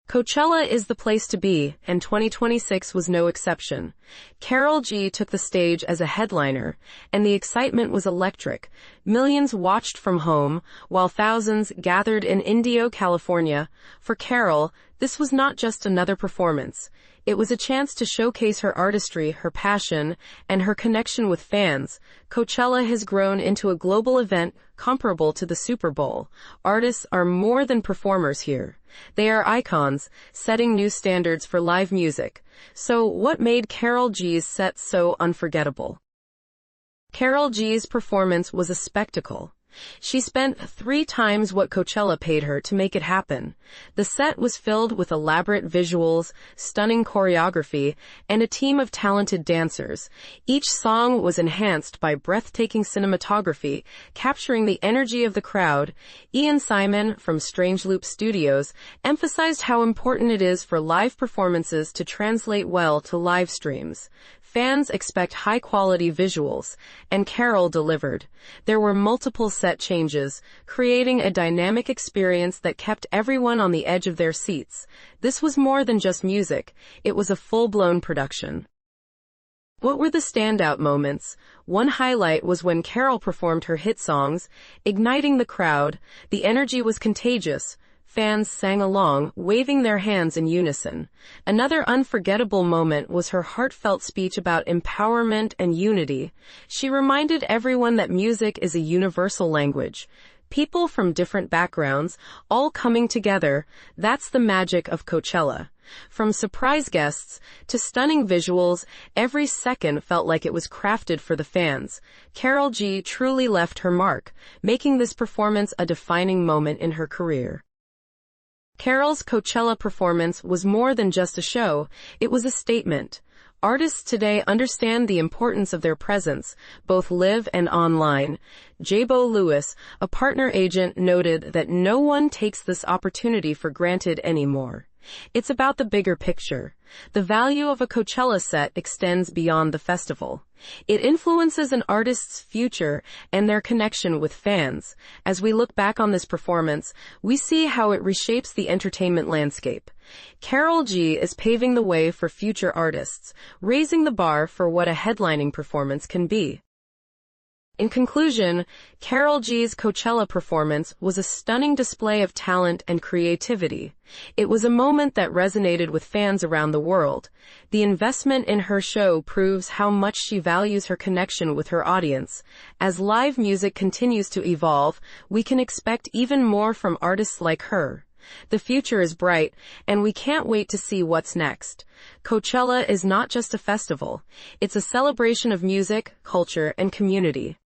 Coachella is the place to be, and 2026 was no exception. Karol G took the stage as a headliner, and the excitement was electric. Millions watched from home, while thousands gathered in Indio, California. For Karol, this was not just another performance. It was a chance to showcase her artistry, her passion, and her connection with fans. Coachella has grown into a global event comparable to the Super Bowl. Artists are more than performers here. They are icons, setting new standards for live music. So, what made Karol G's set so unforgettable? Karol G's performance was a spectacle. She spent 3 times what Coachella paid her to make it happen. The set was filled with elaborate visuals, stunning choreography, and a team of talented dancers. Each song was enhanced by breathtaking cinematography, capturing the energy of the crowd. Ian Simon from Strange Loop Studios emphasized how important it is for live performances to translate well to live streams. Fans expect high-quality visuals, and Karol delivered. There were multiple set changes, creating a dynamic experience that kept everyone on the edge of their seats. This was more than just music, it was a full-blown production. What were the standout moments? One highlight was when Karol performed her hit songs, igniting the crowd. The energy was contagious. Fans sang along, waving their hands in unison. Another unforgettable moment was her heartfelt speech about empowerment and unity. She reminded everyone that music is a universal language. People from different backgrounds, all coming together, that's the magic of Coachella. From surprise guests to stunning visuals, every second felt like it was crafted for the fans. Karol G truly left her mark, making this performance a defining moment in her career. Karol's Coachella performance was more than just a show, it was a statement. Artists today understand the importance of their presence, both live and online. Jabo Lewis, a partner agent, noted that no one takes this opportunity for granted anymore. It's about the bigger picture. The value of a Coachella set extends beyond the festival. It influences an artist's future and their connection with fans. As we look back on this performance, we see how it reshapes the entertainment landscape. Karol G is paving the way for future artists, raising the bar for what a headlining performance can be. In conclusion, Karol G's Coachella performance was a stunning display of talent and creativity. It was a moment that resonated with fans around the world. The investment in her show proves how much she values her connection with her audience. As live music continues to evolve, we can expect even more from artists like her. The future is bright, and we can't wait to see what's next. Coachella is not just a festival. It's a celebration of music, culture, and community.